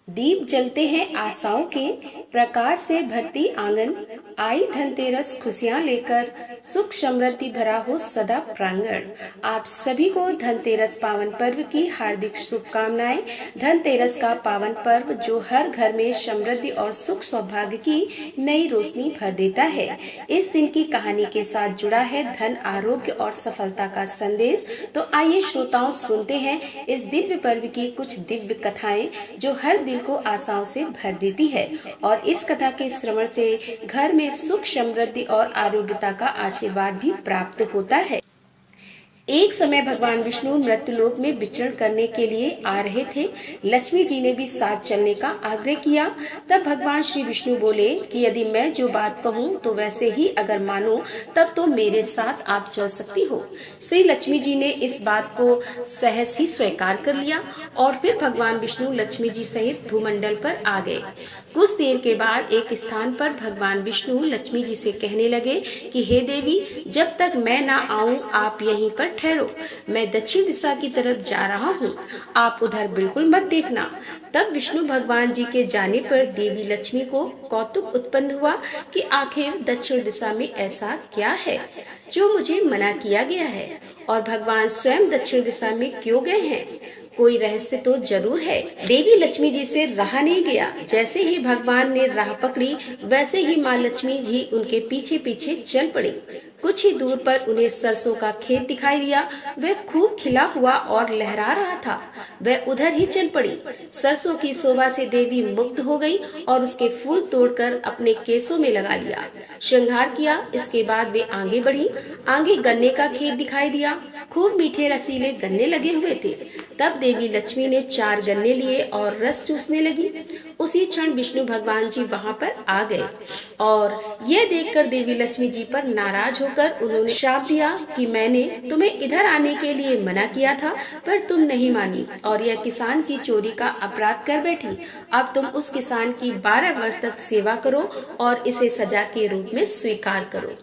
दीप जलते हैं आशाओं के, प्रकाश से भरती आंगन। आई धनतेरस खुशियां लेकर, सुख समृद्धि भरा हो सदा प्रांगण। आप सभी को धनतेरस पावन पर्व की हार्दिक शुभकामनाएं। धनतेरस का पावन पर्व जो हर घर में समृद्धि और सुख सौभाग्य की नई रोशनी भर देता है। इस दिन की कहानी के साथ जुड़ा है धन, आरोग्य और सफलता का संदेश। तो आइए श्रोताओं, सुनते हैं इस दिव्य पर्व की कुछ दिव्य कथाएं जो हर दिल को आशाओं से भर देती है। और इस कथा के श्रवण से घर में सुख, समृद्धि और आरोग्यता का आशीर्वाद भी प्राप्त होता है। एक समय भगवान विष्णु मृत्युलोक में विचरण करने के लिए आ रहे थे। लक्ष्मी जी ने भी साथ चलने का आग्रह किया। तब भगवान श्री विष्णु बोले कि यदि मैं जो बात कहूँ तो वैसे ही अगर मानो तब तो मेरे साथ आप चल सकती हो। श्री लक्ष्मी जी ने इस बात को सहज ही स्वीकार कर लिया और फिर भगवान विष्णु लक्ष्मी जी सहित भूमंडल पर आ गए। कुछ देर के बाद एक स्थान पर भगवान विष्णु लक्ष्मी जी से कहने लगे कि हे देवी, जब तक मैं ना आऊं आप यहीं पर ठहरो। मैं दक्षिण दिशा की तरफ जा रहा हूँ, आप उधर बिल्कुल मत देखना। तब विष्णु भगवान जी के जाने पर देवी लक्ष्मी को कौतुक उत्पन्न हुआ कि आखिर दक्षिण दिशा में ऐसा क्या है जो मुझे मना किया गया है, और भगवान स्वयं दक्षिण दिशा में क्यों गए हैं। कोई रहस्य तो जरूर है। देवी लक्ष्मी जी से रहा नहीं गया। जैसे ही भगवान ने राह पकड़ी वैसे ही माँ लक्ष्मी जी उनके पीछे पीछे चल पड़ी। कुछ ही दूर पर उन्हें सरसों का खेत दिखाई दिया। वह खूब खिला हुआ और लहरा रहा था। वह उधर ही चल पड़ी। सरसों की शोभा से देवी मुग्ध हो गई और उसके फूल तोड़कर अपने केसों में लगा लिया, श्रृंगार किया। इसके बाद वे आगे बढ़ी। आगे गन्ने का खेत दिखाई दिया। खूब मीठे रसीले गन्ने लगे हुए थे। तब देवी लक्ष्मी ने 4 गन्ने लिए और रस चूसने लगी। उसी क्षण विष्णु भगवान जी वहां पर आ गए और यह देखकर देवी लक्ष्मी जी पर नाराज होकर उन्होंने श्राप दिया कि मैंने तुम्हें इधर आने के लिए मना किया था पर तुम नहीं मानी और यह किसान की चोरी का अपराध कर बैठी। अब तुम उस किसान की 12 वर्ष तक सेवा करो और इसे सजा के रूप में स्वीकार करो।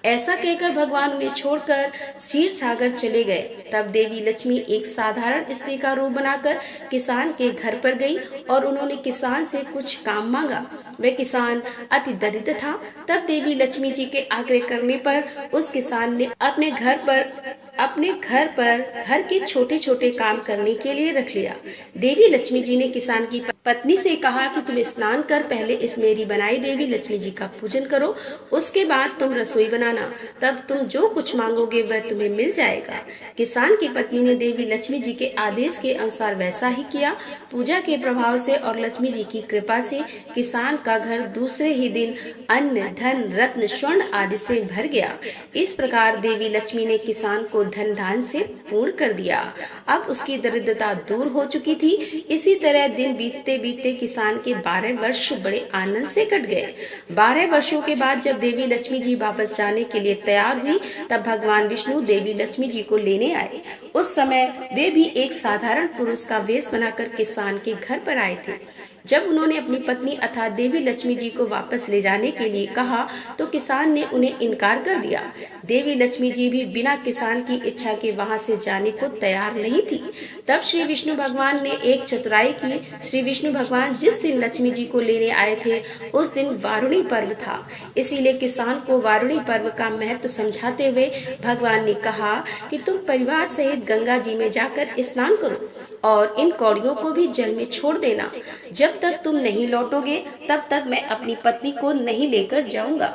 ऐसा कहकर भगवान उन्हें छोड़कर क्षीर सागर चले गए। तब देवी लक्ष्मी एक साधारण स्त्री का रूप बनाकर किसान के घर पर गई और उन्होंने किसान से कुछ काम मांगा। वह किसान अति दरिद्र था। तब देवी लक्ष्मी जी के आग्रह करने पर उस किसान ने अपने घर पर घर के छोटे छोटे काम करने के लिए रख लिया। देवी लक्ष्मी जी ने किसान की पत्नी से कहा कि तुम स्नान कर पहले इस मेरी बनाई देवी लक्ष्मी जी का पूजन करो, उसके बाद तुम रसोई बनाना, तब तुम जो कुछ मांगोगे वह तुम्हें मिल जाएगा। किसान की पत्नी ने देवी लक्ष्मी जी के आदेश के अनुसार वैसा ही किया। पूजा के प्रभाव से और लक्ष्मी जी की कृपा से किसान का घर दूसरे ही दिन अन्न, धन, रत्न, स्वर्ण आदि से भर गया। इस प्रकार देवी लक्ष्मी ने किसान को धन धान से पूर्ण कर दिया। अब उसकी दरिद्रता दूर हो चुकी थी। इसी तरह दिन बीतते बीतते किसान के 12 वर्ष बड़े आनंद से कट गए। 12 वर्षों के बाद जब देवी लक्ष्मी जी वापस जाने के लिए तैयार हुई तब भगवान विष्णु देवी लक्ष्मी जी को लेने आए। उस समय वे भी एक साधारण पुरुष का वेश बनाकर किसान के घर पर आए थे। जब उन्होंने अपनी पत्नी अर्थात देवी लक्ष्मी जी को वापस ले जाने के लिए कहा तो किसान ने उन्हें इनकार कर दिया। देवी लक्ष्मी जी भी बिना किसान की इच्छा के वहां से जाने को तैयार नहीं थी। तब श्री विष्णु भगवान ने एक चतुराई की। श्री विष्णु भगवान जिस दिन लक्ष्मी जी को लेने आए थे उस दिन वारुणी पर्व था। इसीलिए किसान को वारुणी पर्व का महत्व समझाते हुए भगवान ने कहा कि तुम परिवार सहित गंगा जी में जाकर स्नान करो और इन कौड़ियों को भी जल में छोड़ देना। जब तक तुम नहीं लौटोगे तब तक मैं अपनी पत्नी को नहीं लेकर जाऊंगा।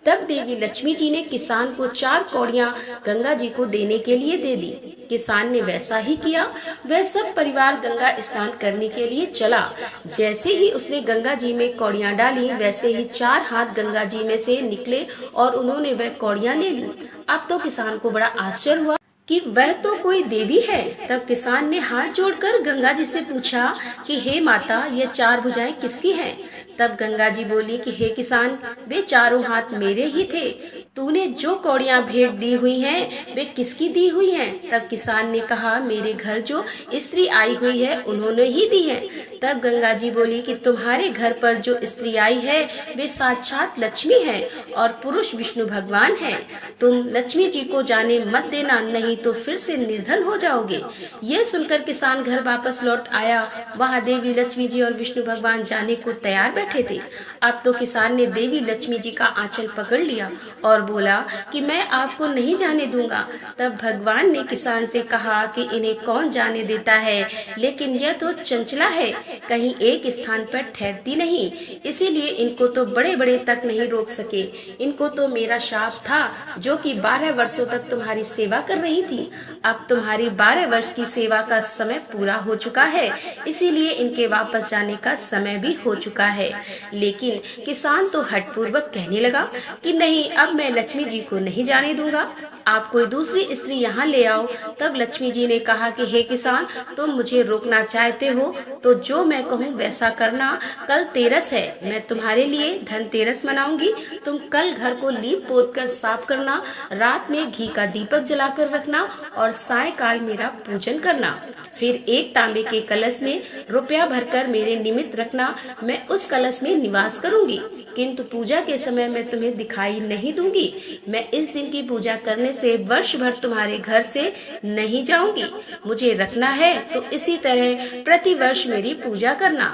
तब देवी लक्ष्मी जी ने किसान को 4 कौड़ियां गंगा जी को देने के लिए दे दी। किसान ने वैसा ही किया। वह सब परिवार गंगा स्नान करने के लिए चला। जैसे ही उसने गंगा जी में कौड़ियां डाली वैसे ही 4 हाथ गंगा जी में से निकले और उन्होंने वह कौड़ियां ले ली। अब तो किसान को बड़ा आश्चर्य हुआ कि वह तो कोई देवी है। तब किसान ने हाथ जोड़कर गंगा जी से पूछा कि हे माता, ये 4 भुजाएं किसकी हैं? तब गंगा जी बोली कि हे किसान, वे चारों हाथ मेरे ही थे तूने जो कौड़ियाँ भेंट दी हुई हैं वे किसकी दी हुई हैं? तब किसान ने कहा, मेरे घर जो स्त्री आई हुई है उन्होंने ही दी है। तब गंगा जी बोली कि तुम्हारे घर पर जो स्त्री आई है वे साक्षात लक्ष्मी है और पुरुष विष्णु भगवान है। तुम लक्ष्मी जी को जाने मत देना, नहीं तो फिर से निर्धन हो जाओगे। यह सुनकर किसान घर वापस लौट आया। वहाँ देवी लक्ष्मी जी और विष्णु भगवान जाने को तैयार बैठे थे। अब तो किसान ने देवी लक्ष्मी जी का आंचल पकड़ लिया और बोला कि मैं आपको नहीं जाने दूंगा। तब भगवान ने किसान से कहा कि इन्हें कौन जाने देता है, लेकिन यह तो चंचला है, कहीं एक स्थान पर ठहरती नहीं, इसीलिए इनको तो बड़े बड़े तक नहीं रोक सके। इनको तो मेरा शाप था जो कि 12 वर्षों तक तुम्हारी सेवा कर रही थी। अब तुम्हारी 12 वर्ष की सेवा का समय पूरा हो चुका है, इसीलिए इनके वापस जाने का समय भी हो चुका है। लेकिन किसान तो हठपूर्वक कहने लगा कि नहीं, अब मैं लक्ष्मी जी को नहीं जाने दूंगा, आप कोई दूसरी स्त्री यहाँ ले आओ। तब लक्ष्मी जी ने कहा कि हे किसान, तुम मुझे रोकना चाहते हो तो जो मैं कहूँ वैसा करना। कल तेरस है, मैं तुम्हारे लिए धनतेरस मनाऊंगी। तुम कल घर को लीप पोत कर साफ करना, रात में घी का दीपक जलाकर रखना और सायकाल मेरा पूजन करना। फिर एक तांबे के कलश में रुपया भरकर मेरे निमित्त रखना, मैं उस कलश में निवास करूंगी, किंतु पूजा के समय मैं तुम्हें दिखाई नहीं दूंगी। मैं इस दिन की पूजा करने से वर्ष भर तुम्हारे घर से नहीं जाऊंगी। मुझे रखना है तो इसी तरह प्रति वर्ष मेरी पूजा करना।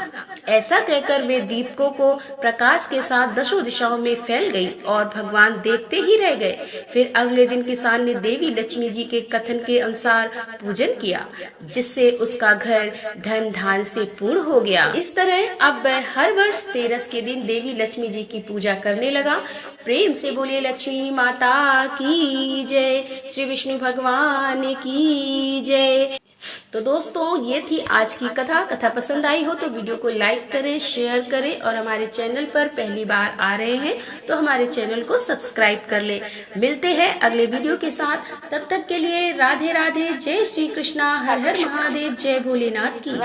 ऐसा कहकर वे दीपकों को प्रकाश के साथ दशों दिशाओं में फैल गई और भगवान देखते ही रह गए। फिर अगले दिन किसान ने देवी लक्ष्मी जी के कथन के अनुसार पूजन किया, जिससे उसका घर धन धान से पूर्ण हो गया। इस तरह अब वह हर वर्ष तेरस के दिन देवी लक्ष्मी जी की पूजा करने लगा। प्रेम से बोलिए लक्ष्मी माता की जय, श्री विष्णु भगवान की जय। तो दोस्तों, ये थी आज की कथा पसंद आई हो तो वीडियो को लाइक करें, शेयर करें और हमारे चैनल पर पहली बार आ रहे हैं तो हमारे चैनल को सब्सक्राइब कर ले। मिलते हैं अगले वीडियो के साथ, तब तक के लिए राधे राधे, जय श्री कृष्णा, हर हर महादेव, जय भोलेनाथ की।